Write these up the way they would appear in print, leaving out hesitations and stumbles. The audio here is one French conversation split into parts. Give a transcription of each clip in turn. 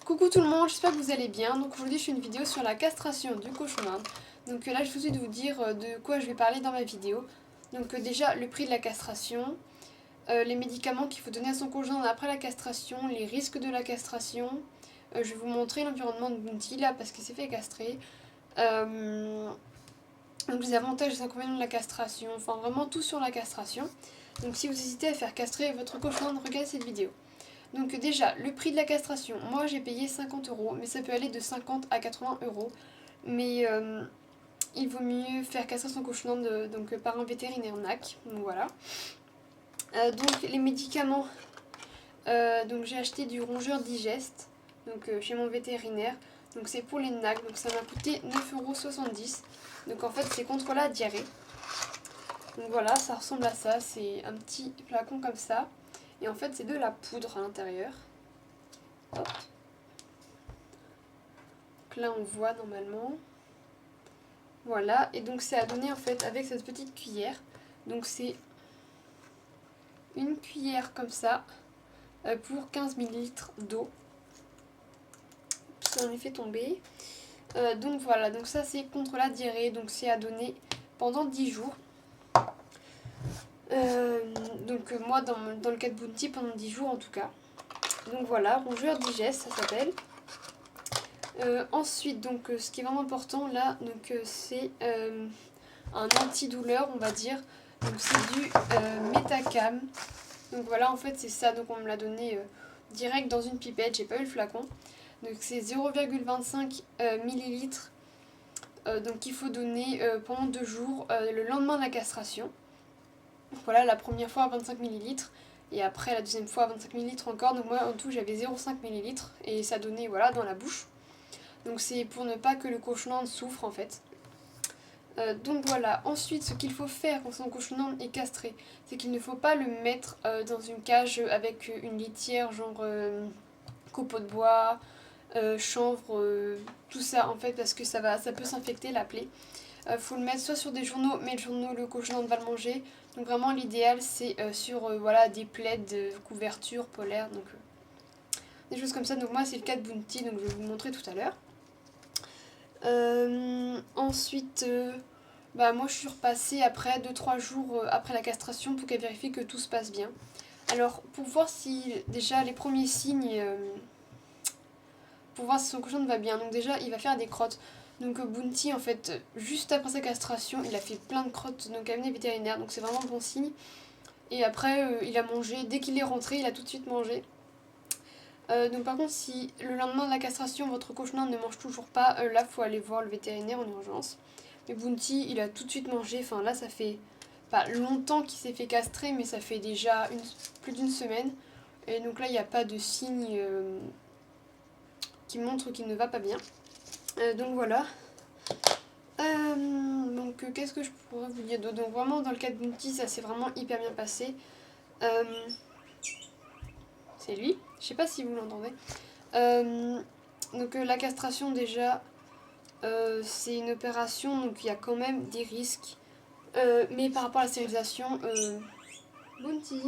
coucou tout le monde, j'espère que vous allez bien. Donc aujourd'hui je fais une vidéo sur la castration du cochon d'Inde. Donc là je vais tout de suite vous dire de quoi je vais parler dans ma vidéo. Donc déjà le prix de la castration, les médicaments qu'il faut donner à son cochon d'Inde après la castration, les risques de la castration. Je vais vous montrer l'environnement de Bounty là parce qu'il s'est fait castrer. Donc les avantages et les inconvénients de la castration, enfin vraiment tout sur la castration. Donc si vous hésitez à faire castrer votre cochon d'Inde, regardez cette vidéo. Donc déjà, le prix de la castration, moi j'ai payé 50 €, mais ça peut aller de 50 à 80 €. Mais il vaut mieux faire castrer son cochon d'Inde par un vétérinaire NAC, donc voilà. Donc les médicaments, donc j'ai acheté du rongeur digeste, chez mon vétérinaire. Donc c'est pour les NAC, donc ça m'a coûté 9,70 €. Donc en fait c'est contre la diarrhée. Donc voilà, ça ressemble à ça, c'est un petit flacon comme ça. Et en fait c'est de la poudre à l'intérieur. Hop. Donc là on voit normalement. Voilà, et donc c'est à donner en fait avec cette petite cuillère. Donc c'est une cuillère comme ça pour 15 ml d'eau. Ça en est fait tomber. Donc voilà, donc ça c'est contre la diarrhée, donc c'est à donner pendant 10 jours. Moi dans le cas de Bounty pendant 10 jours en tout cas. Donc voilà, rongeur digeste ça s'appelle. Ensuite, ce qui est vraiment important là, c'est un antidouleur, on va dire. Donc c'est du Metacam. Donc voilà, en fait c'est ça. Donc on me l'a donné direct dans une pipette. J'ai pas eu le flacon. Donc c'est 0,25 ml. Donc il faut donner pendant 2 jours, le lendemain de la castration. Voilà, la première fois à 25 ml. Et après la deuxième fois à 25 ml encore. Donc moi en tout j'avais 0,5 ml. Et ça donnait voilà dans la bouche. Donc c'est pour ne pas que le cochon d'Inde souffre en fait. Donc voilà, ensuite ce qu'il faut faire quand son cochon d'Inde est castré, c'est qu'il ne faut pas le mettre dans une cage avec une litière genre copeaux de bois, chanvre, tout ça en fait parce que ça peut s'infecter la plaie. Faut le mettre soit sur des journaux, mais le cochon d'Inde va le manger. Donc vraiment l'idéal c'est sur voilà, des plaids, couvertures polaires, des choses comme ça. Donc moi c'est le cas de Bounty, donc je vais vous montrer tout à l'heure. Ensuite, moi je suis repassée après 2-3 jours après la castration pour qu'elle vérifie que tout se passe bien. Alors pour voir si déjà les premiers signes, pour voir si son cochon va bien, donc déjà il va faire des crottes. Donc Bounty en fait juste après sa castration il a fait plein de crottes donc cabinet vétérinaire, donc c'est vraiment bon signe. Et après il a mangé, dès qu'il est rentré il a tout de suite mangé. Donc par contre si le lendemain de la castration votre cochon ne mange toujours pas, là faut aller voir le vétérinaire en urgence. Mais Bounty il a tout de suite mangé, enfin là ça fait pas longtemps qu'il s'est fait castrer mais ça fait déjà plus d'une semaine. Et donc là il n'y a pas de signe qui montre qu'il ne va pas bien. Donc voilà. Qu'est-ce que je pourrais vous dire d'autre? Donc vraiment dans le cas de Bounty ça s'est vraiment hyper bien passé. C'est lui, je sais pas si vous l'entendez. La castration déjà c'est une opération donc il y a quand même des risques. Mais par rapport à la stérilisation, Bounty.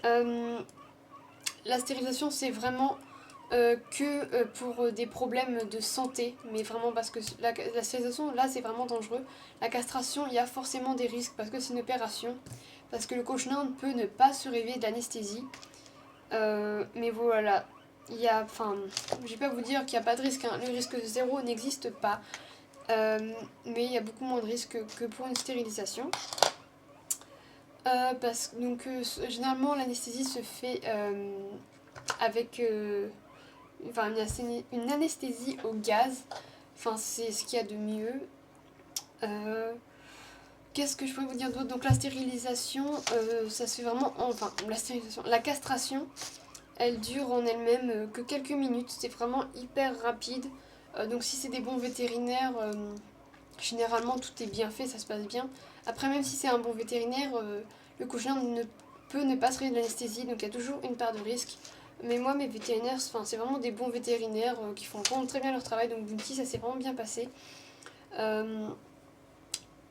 La stérilisation c'est vraiment que pour des problèmes de santé, mais vraiment parce que la stérilisation là c'est vraiment dangereux. La castration il y a forcément des risques parce que c'est une opération, parce que le cochon d'Inde peut ne pas se réveiller d'anesthésie. Mais voilà, je vais pas vous dire qu'il n'y a pas de risque, hein. Le risque zéro n'existe pas, mais il y a beaucoup moins de risques que pour une stérilisation. Généralement l'anesthésie se fait avec une anesthésie au gaz. Enfin c'est ce qu'il y a de mieux. Qu'est-ce que je pourrais vous dire d'autre? Donc la stérilisation, ça se fait vraiment la castration, elle dure en elle-même que quelques minutes, c'est vraiment hyper rapide. Donc si c'est des bons vétérinaires, généralement tout est bien fait, ça se passe bien. Après même si c'est un bon vétérinaire, le cochon ne peut ne pas se réveiller de l'anesthésie, donc il y a toujours une part de risque. Mais moi mes vétérinaires, c'est vraiment des bons vétérinaires qui font vraiment très bien leur travail, donc Bounty ça s'est vraiment bien passé.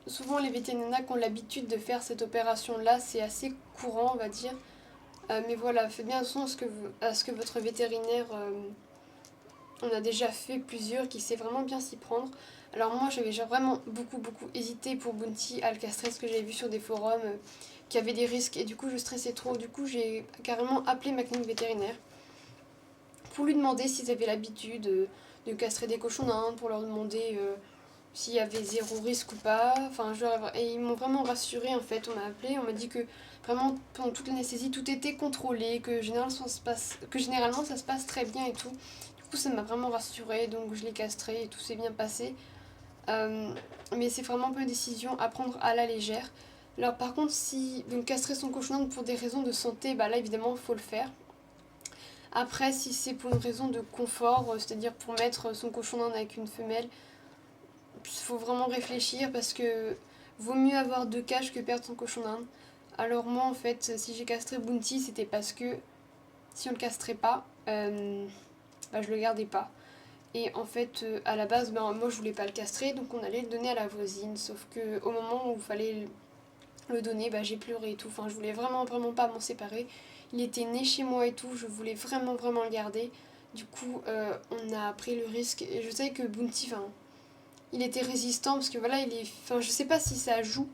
Souvent les vétérinaires qui ont l'habitude de faire cette opération là, c'est assez courant on va dire. Mais voilà, faites bien attention à ce que votre vétérinaire... on a déjà fait plusieurs qui sait vraiment bien s'y prendre. Alors moi j'avais vraiment beaucoup hésité pour Bounty à le castrer parce que j'avais vu sur des forums qu'il y avait des risques et du coup je stressais trop. Du coup j'ai carrément appelé ma clinique vétérinaire pour lui demander s'ils avaient l'habitude de castrer des cochons d'Inde, pour leur demander s'il y avait zéro risque ou pas. Enfin, et ils m'ont vraiment rassuré en fait. On m'a appelé, on m'a dit que vraiment pendant toute l'anesthésie tout était contrôlé, que généralement ça se passe très bien et tout. Du coup ça m'a vraiment rassurée, donc je l'ai castré et tout s'est bien passé. Mais c'est vraiment pas une décision à prendre à la légère. Alors par contre, si donc castrer son cochon d'Inde pour des raisons de santé, bah là évidemment il faut le faire. Après, si c'est pour une raison de confort, c'est-à-dire pour mettre son cochon d'Inde avec une femelle, il faut vraiment réfléchir parce que vaut mieux avoir 2 cages que perdre son cochon d'Inde. Alors moi en fait, si j'ai castré Bounty, c'était parce que si on le castrait pas, bah, je le gardais pas. Et en fait, à la base, ben, moi je voulais pas le castrer, donc on allait le donner à la voisine. Sauf que au moment où il fallait le donner, bah, j'ai pleuré et tout. Enfin, je voulais vraiment pas m'en séparer. Il était né chez moi et tout, je voulais vraiment le garder. Du coup, on a pris le risque. Et je sais que Bounty, enfin, il était résistant parce que voilà, enfin, je sais pas si ça joue,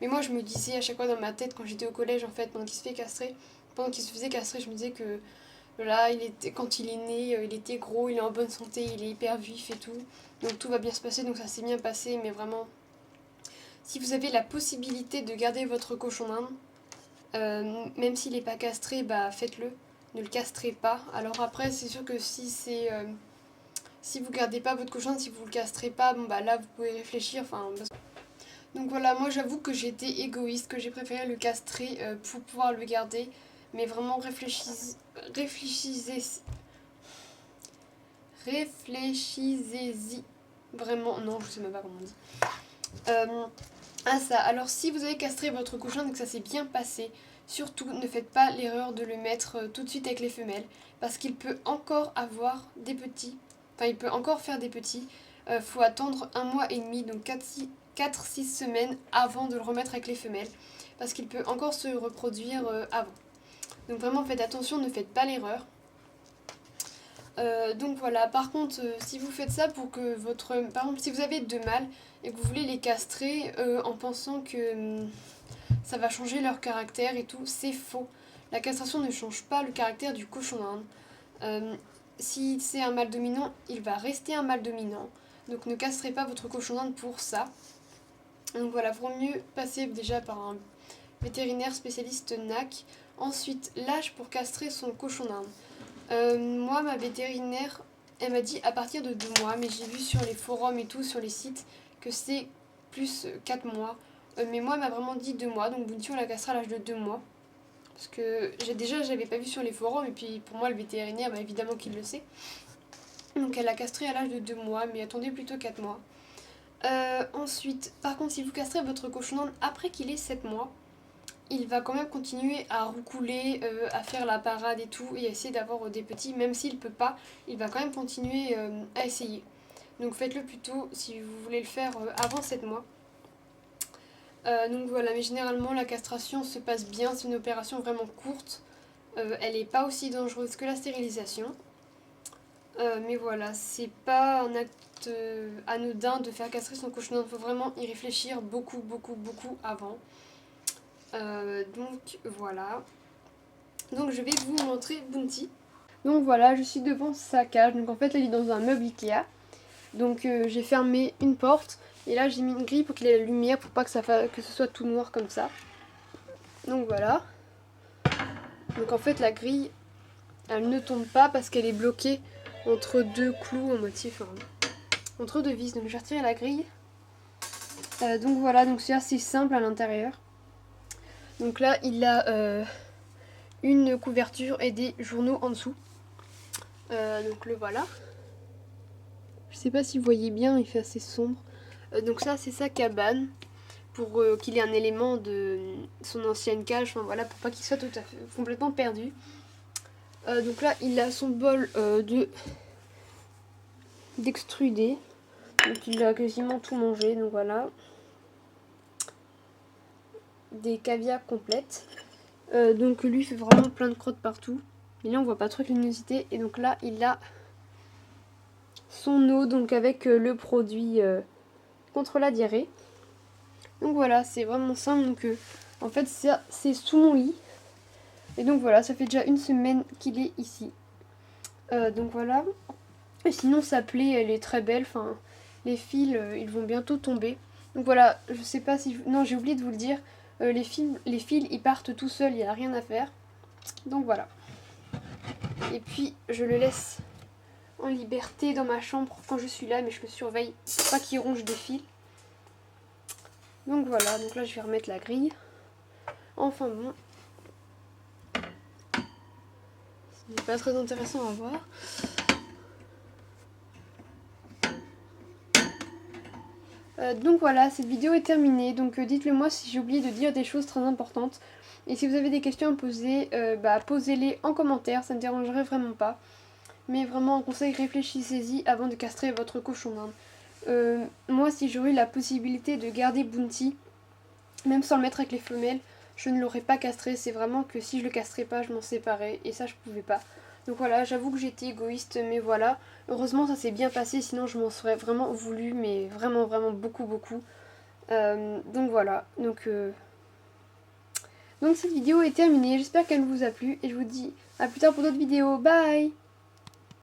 mais moi je me disais à chaque fois dans ma tête quand j'étais au collège en fait, pendant qu'il se faisait castrer, je me disais que là, quand il est né, il était gros, il est en bonne santé, il est hyper vif et tout. Donc tout va bien se passer, donc ça s'est bien passé, mais vraiment, si vous avez la possibilité de garder votre cochon d'Inde, même s'il n'est pas castré, bah faites-le. Ne le castrez pas. Alors après, c'est sûr que si vous gardez pas votre cochon, si vous le castrez pas, bon bah là vous pouvez réfléchir. Donc voilà, moi j'avoue que j'ai été égoïste, que j'ai préféré le castrer pour pouvoir le garder. Mais vraiment réfléchissez-y. Vraiment, non, je sais même pas comment on dit. À ça, alors si vous avez castré votre cochon et que ça s'est bien passé, surtout ne faites pas l'erreur de le mettre tout de suite avec les femelles, parce qu'il peut encore avoir des petits, enfin il peut encore faire des petits. Faut attendre 1 mois et demi, donc 4-6 semaines avant de le remettre avec les femelles, parce qu'il peut encore se reproduire avant. Donc vraiment faites attention, ne faites pas l'erreur. Donc voilà, par contre, si vous faites ça pour que par exemple, si vous avez 2 mâles et que vous voulez les castrer en pensant que ça va changer leur caractère et tout, c'est faux. La castration ne change pas le caractère du cochon d'Inde. Si c'est un mâle dominant, il va rester un mâle dominant. Donc ne castrez pas votre cochon d'Inde pour ça. Donc voilà, vaut mieux passer déjà par un vétérinaire spécialiste NAC. Ensuite, l'âge pour castrer son cochon d'Inde. Moi, ma vétérinaire, elle m'a dit à partir de 2 mois, mais j'ai vu sur les forums et tout, sur les sites, que c'est plus 4 mois. Mais moi, elle m'a vraiment dit 2 mois, donc Bounty, on la castrera à l'âge de 2 mois. Parce que j'avais pas vu sur les forums, et puis pour moi, le vétérinaire, bah, évidemment qu'il le sait. Donc elle l'a castré à l'âge de 2 mois, mais attendez plutôt 4 mois. Ensuite, par contre, si vous castrez votre cochon d'Inde après qu'il ait 7 mois, il va quand même continuer à roucouler, à faire la parade et tout, et à essayer d'avoir des petits, même s'il peut pas, il va quand même continuer à essayer. Donc faites-le plutôt si vous voulez le faire avant 7 mois. Donc voilà, mais généralement la castration se passe bien, c'est une opération vraiment courte, elle n'est pas aussi dangereuse que la stérilisation. Mais voilà, c'est pas un acte anodin de faire castrer son cochon d'Inde, il faut vraiment y réfléchir beaucoup avant. Donc voilà. Donc je vais vous montrer Bounty. Donc voilà, je suis devant sa cage. Donc en fait, elle est dans un meuble Ikea. Donc j'ai fermé une porte. Et là, j'ai mis une grille pour qu'il ait la lumière, pour pas que ce soit tout noir comme ça. Donc voilà. Donc en fait, la grille, elle ne tombe pas parce qu'elle est bloquée entre 2 clous en motif. Entre 2 vis. Donc je vais retirer la grille. Donc voilà, donc c'est assez simple à l'intérieur. Donc là, il a une couverture et des journaux en dessous. Donc le voilà. Je sais pas si vous voyez bien, il fait assez sombre. Donc ça, c'est sa cabane. Pour qu'il ait un élément de son ancienne cage. Enfin voilà, pour pas qu'il soit tout à fait complètement perdu. Donc là, il a son bol d'extrudé. Donc il a quasiment tout mangé. Donc voilà. Des caviars complètes. Donc lui fait vraiment plein de crottes partout. Mais là on voit pas trop la luminosité. Et donc là il a son eau donc avec le produit contre la diarrhée. Donc voilà, c'est vraiment simple. Donc en fait c'est sous mon lit. Et donc voilà, ça fait déjà une semaine qu'il est ici. Donc voilà. Et sinon sa plaie elle est très belle. Enfin, les fils ils vont bientôt tomber. Donc voilà, je sais pas si... Non, j'ai oublié de vous le dire. Les fils ils partent tout seuls, il n'y a rien à faire. Donc voilà. Et puis je le laisse en liberté dans ma chambre quand je suis là, mais je le surveille pour pas qu'il ronge des fils. Donc voilà, donc là je vais remettre la grille. Enfin bon. Ce n'est pas très intéressant à voir. Donc voilà, cette vidéo est terminée. Donc dites-le moi si j'ai oublié de dire des choses très importantes. Et si vous avez des questions à poser, posez-les en commentaire, ça ne me dérangerait vraiment pas. Mais vraiment un conseil, réfléchissez-y avant de castrer votre cochon d'Inde. Moi si j'aurais eu la possibilité de garder Bounty, même sans le mettre avec les femelles, je ne l'aurais pas castré. C'est vraiment que si je le castrais pas, je m'en séparais. Et ça je pouvais pas. Donc voilà, j'avoue que j'étais égoïste, mais voilà. Heureusement ça s'est bien passé, sinon je m'en serais vraiment voulu, mais vraiment beaucoup. Donc voilà, donc cette vidéo est terminée, j'espère qu'elle vous a plu et je vous dis à plus tard pour d'autres vidéos, bye.